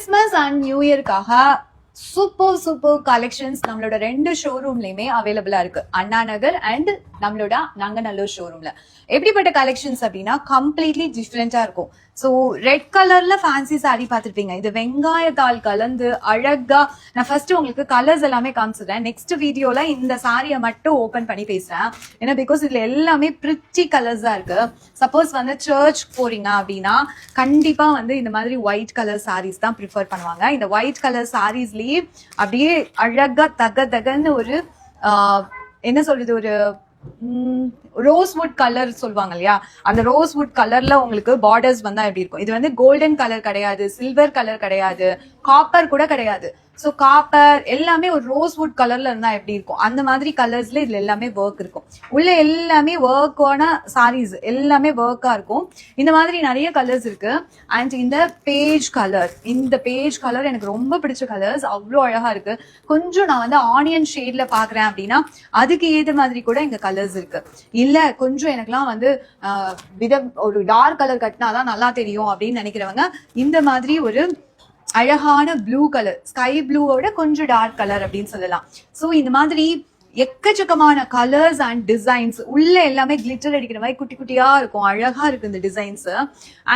Christmas and new இயர்க்காக super collections நம்மளோட 2 ஷோரூம்லயுமே அவைலபிளா இருக்கு. அண்ணா நகர் அண்ட் நம்மளோட நங்கநல்லூர் ஷோரூம்ல. எப்படிப்பட்ட கலெக்ஷன்ஸ் அப்படின்னா கம்ப்ளீட்லி டிஃப்ரெண்டா இருக்கும். ஸோ ரெட் கலர்ல ஃபேன்சி சாரி பார்த்துருப்பீங்க. இது வெங்காயத்தாள் கலந்து அழகா, நான் ஃபர்ஸ்ட் உங்களுக்கு கலர்ஸ் எல்லாமே காமிச்சிடுறேன். நெக்ஸ்ட் வீடியோல இந்த சாரியை மட்டும் ஓபன் பண்ணி பேசுறேன். ஏன்னா பிகாஸ் இதுல எல்லாமே பிரிட்டி கலர்ஸா இருக்கு. சப்போஸ் வந்து சர்ச் போறீங்க அப்படின்னா கண்டிப்பா வந்து இந்த மாதிரி ஒயிட் கலர் சாரீஸ் தான் ப்ரிஃபர் பண்ணுவாங்க. இந்த ஒயிட் கலர் சாரீஸ்லயே அப்படியே அழகா தகன்னு ஒரு என்ன சொல்றது, ஒரு ரோஸ்வுட் கலர் சொல்லுவாங்க இல்லையா, அந்த ரோஸ்வுட் கலர்ல உங்களுக்கு பார்டர்ஸ் வந்தா எப்படி இருக்கும். இது வந்து கோல்டன் கலர் கிடையாது, சில்வர் கலர் கிடையாது, காப்பர் கூட கிடையாது. ஸோ காப்பர் எல்லாமே ஒரு ரோஸ்வுட் கலர்ல இருந்தா எப்படி இருக்கும், அந்த மாதிரி கலர்ஸ்ல இதுல எல்லாமே ஒர்க் இருக்கும். உள்ள எல்லாமே ஒர்க்கான சாரீஸ் எல்லாமே ஒர்க்கா இருக்கும். இந்த மாதிரி நிறைய கலர்ஸ் இருக்கு. அண்ட் இந்த பேஜ் கலர் எனக்கு ரொம்ப பிடிச்ச கலர்ஸ், அவ்வளோ அழகா இருக்கு. கொஞ்சம் நான் வந்து ஆனியன் ஷேட்ல பாக்குறேன் அப்படின்னா அதுக்கு ஏற்ற மாதிரி கூட இங்க கலர்ஸ் இருக்கு. இல்ல கொஞ்சம் எனக்குலாம் வந்து ஒரு டார்க் கலர் கட்டினாதான் நல்லா தெரியும் அப்படின்னு நினைக்கிறவங்க இந்த மாதிரி ஒரு அழகான ப்ளூ கலர், ஸ்கை ப்ளூவோட கொஞ்சம் டார்க் கலர் அப்படின்னு சொல்லலாம். ஸோ இந்த மாதிரி எக்கச்சக்கமான கலர்ஸ் அண்ட் டிசைன்ஸ், உள்ள எல்லாமே கிளிட்டர் அடிக்கிற மாதிரி குட்டி குட்டியா இருக்கும். அழகா இருக்கு இந்த டிசைன்ஸ்.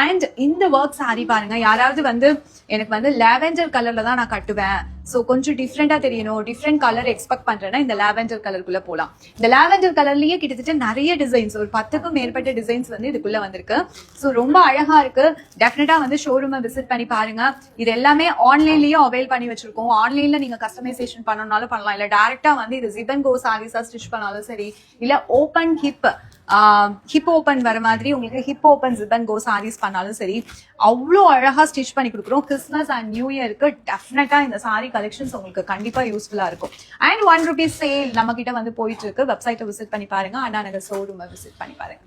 அண்ட் இந்த ஒர்க் சாரி பாருங்க, யாராவது வந்து எனக்கு வந்து லாவெண்டர் கலர்ல தான் நான் கட்டுவேன், ஸோ கொஞ்சம் டிஃப்ரெண்டா தெரியணும், டிஃப்ரெண்ட் கலர் எக்ஸ்பெக்ட் பண்றேன்னா இந்த லாவெண்டர் கலருக்குள்ள போகலாம். இந்த லாவெண்டர் கலர்லயே கிட்டத்தட்ட நிறைய டிசைன்ஸ், ஒரு 10க்கும் மேற்பட்ட டிசைன்ஸ் வந்து இதுக்குள்ள வந்திருக்கு. ஸோ ரொம்ப அழகா இருக்கு. டெஃபினட்டா வந்து ஷோரூமை விசிட் பண்ணி பாருங்க. இது எல்லாமே ஆன்லைன்லயும் அவைல் பண்ணி வச்சிருக்கோம். ஆன்லைன்ல நீங்க கஸ்டமைசேஷன் பண்ணனாலும் பண்ணலாம், இல்ல டைரக்டா வந்து இது ஜிப் அண்ட் கோ சாரீஸா ஸ்டிச் பண்ணாலும் சரி, இல்ல ஓபன் ஹிப் ஓபன் வர மாதிரி உங்களுக்கு ஹிப் ஓபன் ஜிப் அண்ட் கோ சாரீஸ் பண்ணாலும் சரி, அவ்வளோ அழகா ஸ்டிச் பண்ணி கொடுக்குறோம். கிறிஸ்மஸ் அண்ட் நியூ இயருக்கு டெஃபினட்டா இந்த சாரி கலெக்ஷன்ஸ் உங்களுக்கு கண்டிப்பா யூஸ்ஃபுல்லா இருக்கும். அண்ட் ₹1 சேல் நம்ம கிட்ட வந்து போயிட்டு இருக்கு. வெப்சைட்டை விசிட் பண்ணி பாருங்க, அண்ணா நகர் ஷோரூமை விசிட் பண்ணி பாருங்க.